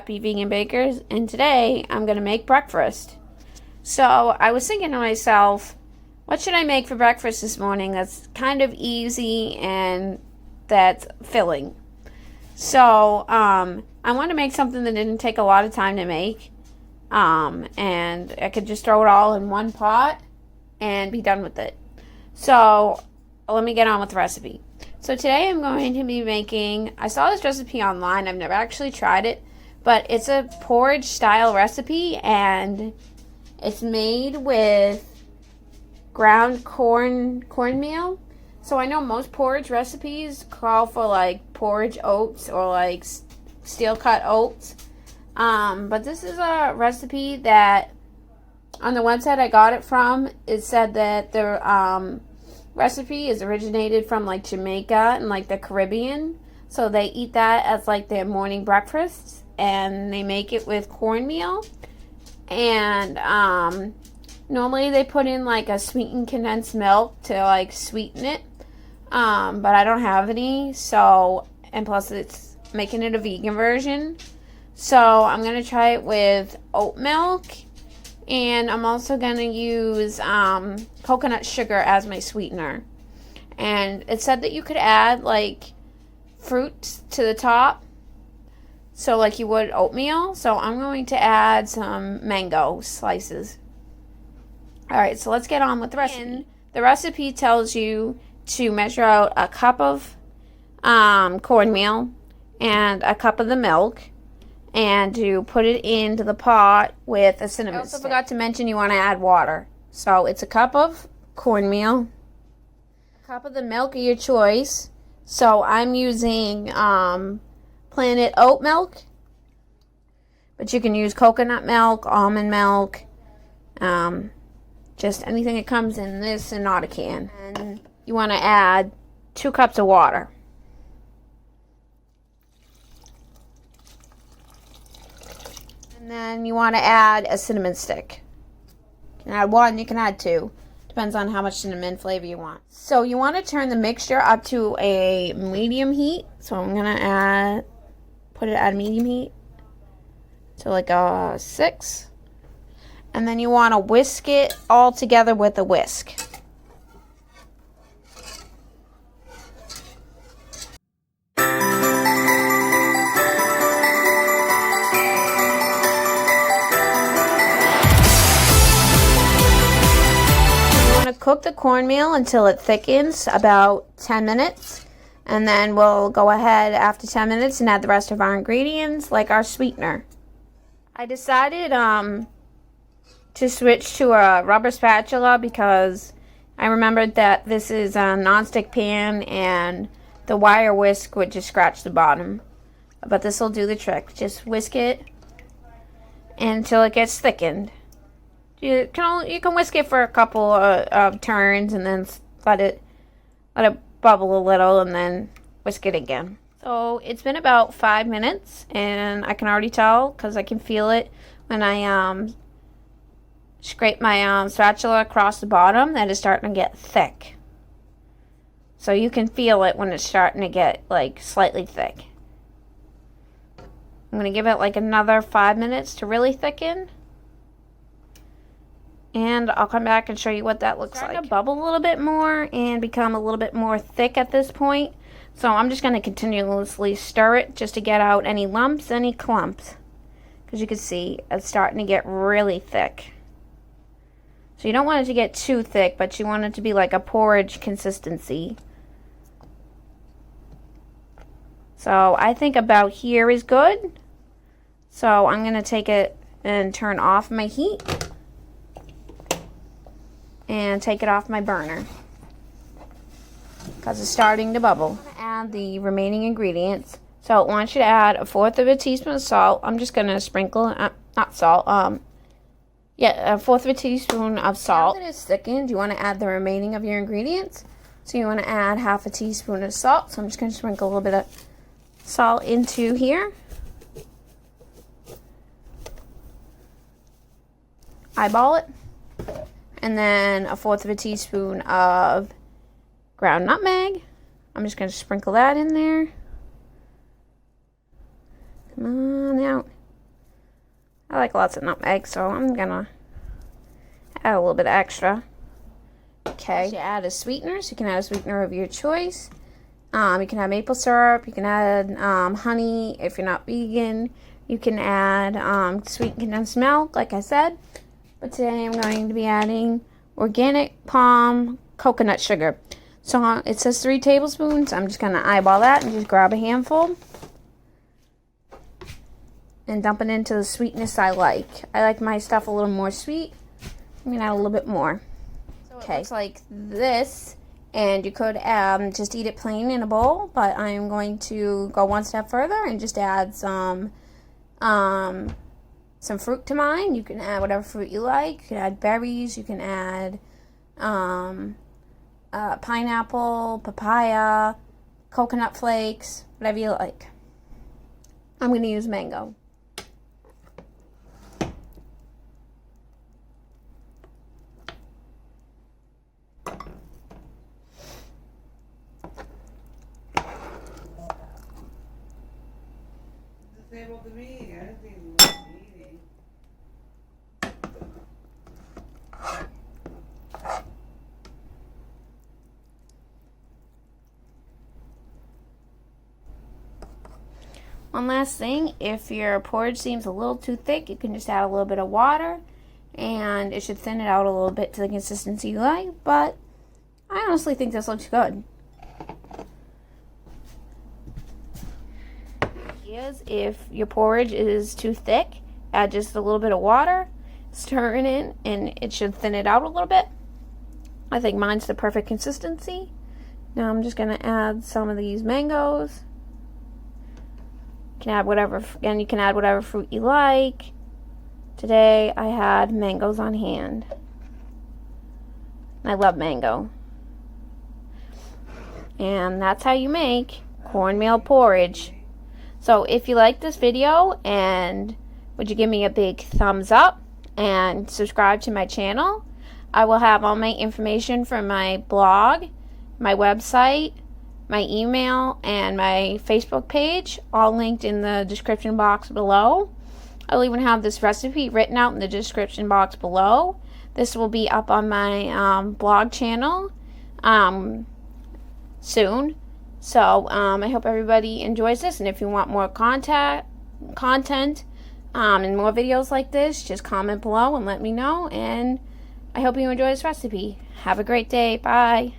Happy Vegan Bakers, and today I'm going to make breakfast. So I was thinking to myself, what should I make for breakfast this morning that's kind of easy and that's filling? So I want to make something that didn't take a lot of time to make, and I could just throw it all in one pot and be done with it. So let me get on with the recipe. So today I'm going to be making, I saw this recipe online, I've never actually tried it, but it's a porridge style recipe, and it's made with ground cornmeal. So I know most porridge recipes call for like porridge oats or like steel cut oats, but this is a recipe that on the website I got it from, it said that the recipe is originated from like Jamaica and like the Caribbean, so they eat that as like their morning breakfast, and they make it with cornmeal, and normally they put in like a sweetened condensed milk to like sweeten it, but I don't have any, so, and plus it's making it a vegan version, so I'm gonna try it with oat milk. And I'm also going to use coconut sugar as my sweetener. And it said that you could add like fruit to the top, so like you would oatmeal. So I'm going to add some mango slices. Alright, so let's get on with the recipe. The recipe tells you to measure out a cup of cornmeal and a cup of the milk, and to put it into the pot with a cinnamon stick. I also forgot to mention you want to add water. So it's a cup of cornmeal, a cup of the milk of your choice. So I'm using Planet oat milk, but you can use coconut milk, almond milk, just anything that comes in this and not a can. And you want to add 2 cups of water. And then you want to add a cinnamon stick. You can add 1, you can add 2. Depends on how much cinnamon flavor you want. So you want to turn the mixture up to a medium heat. So I'm going to put it at medium heat to like a 6. And then you want to whisk it all together with a whisk. Cook the cornmeal until it thickens, about 10 minutes, and then we'll go ahead after 10 minutes and add the rest of our ingredients, like our sweetener. I decided to switch to a rubber spatula because I remembered that this is a non-stick pan and the wire whisk would just scratch the bottom, but this will do the trick. Just whisk it until it gets thickened. You can whisk it for a couple of turns and then let it bubble a little and then whisk it again. So it's been about 5 minutes, and I can already tell because I can feel it when I scrape my spatula across the bottom that it's starting to get thick. So you can feel it when it's starting to get like slightly thick. I'm going to give it like another 5 minutes to really thicken. And I'll come back and show you what that looks like. It's starting to bubble a little bit more and become a little bit more thick at this point. So I'm just going to continuously stir it just to get out any lumps, any clumps. Because you can see it's starting to get really thick. So you don't want it to get too thick, but you want it to be like a porridge consistency. So I think about here is good. So I'm going to take it and turn off my heat. And take it off my burner because it's starting to bubble. I'm going to add the remaining ingredients. So I want you to add 1/4 of a teaspoon of salt. I'm just going to sprinkle, not salt, 1/4 of a teaspoon of salt. Now that it's thickened, you want to add the remaining of your ingredients. So you want to add 1/2 teaspoon of salt. So I'm just going to sprinkle a little bit of salt into here. Eyeball it. And then 1/4 of a teaspoon of ground nutmeg. I'm just going to sprinkle that in there. Come on out. I like lots of nutmeg, so I'm gonna add a little bit extra. Okay, you add a sweetener, so you can add a sweetener of your choice. You can add maple syrup, you can add honey if you're not vegan. You can add sweet condensed milk, like I said. But today I'm going to be adding organic palm coconut sugar. So it says 3 tablespoons. I'm just going to eyeball that and just grab a handful. And dump it into the sweetness I like. I like my stuff a little more sweet. I'm going to add a little bit more. Okay, it looks like this. And you could just eat it plain in a bowl. But I'm going to go one step further and just add some fruit to mine. You can add whatever fruit you like. You can add berries. You can add pineapple, papaya, coconut flakes, whatever you like. I'm going to use mango. To me, I don't think it's worth eating. One last thing, if your porridge seems a little too thick, you can just add a little bit of water and it should thin it out a little bit to the consistency you like, but I honestly think this looks good. If your porridge is too thick, add just a little bit of water, stir it in, and it should thin it out a little bit. I think mine's the perfect consistency. Now I'm just going to add some of these mangoes. You can add whatever, again, you can add whatever fruit you like. Today I had mangoes on hand. I love mango. And that's how you make cornmeal porridge. So if you like this video, and would you give me a big thumbs up and subscribe to my channel? I will have all my information from my blog, my website, my email, and my Facebook page, all linked in the description box below. I'll even have this recipe written out in the description box below. This will be up on my blog channel soon. So, I hope everybody enjoys this, and if you want more content, and more videos like this, just comment below and let me know, and I hope you enjoy this recipe. Have a great day. Bye.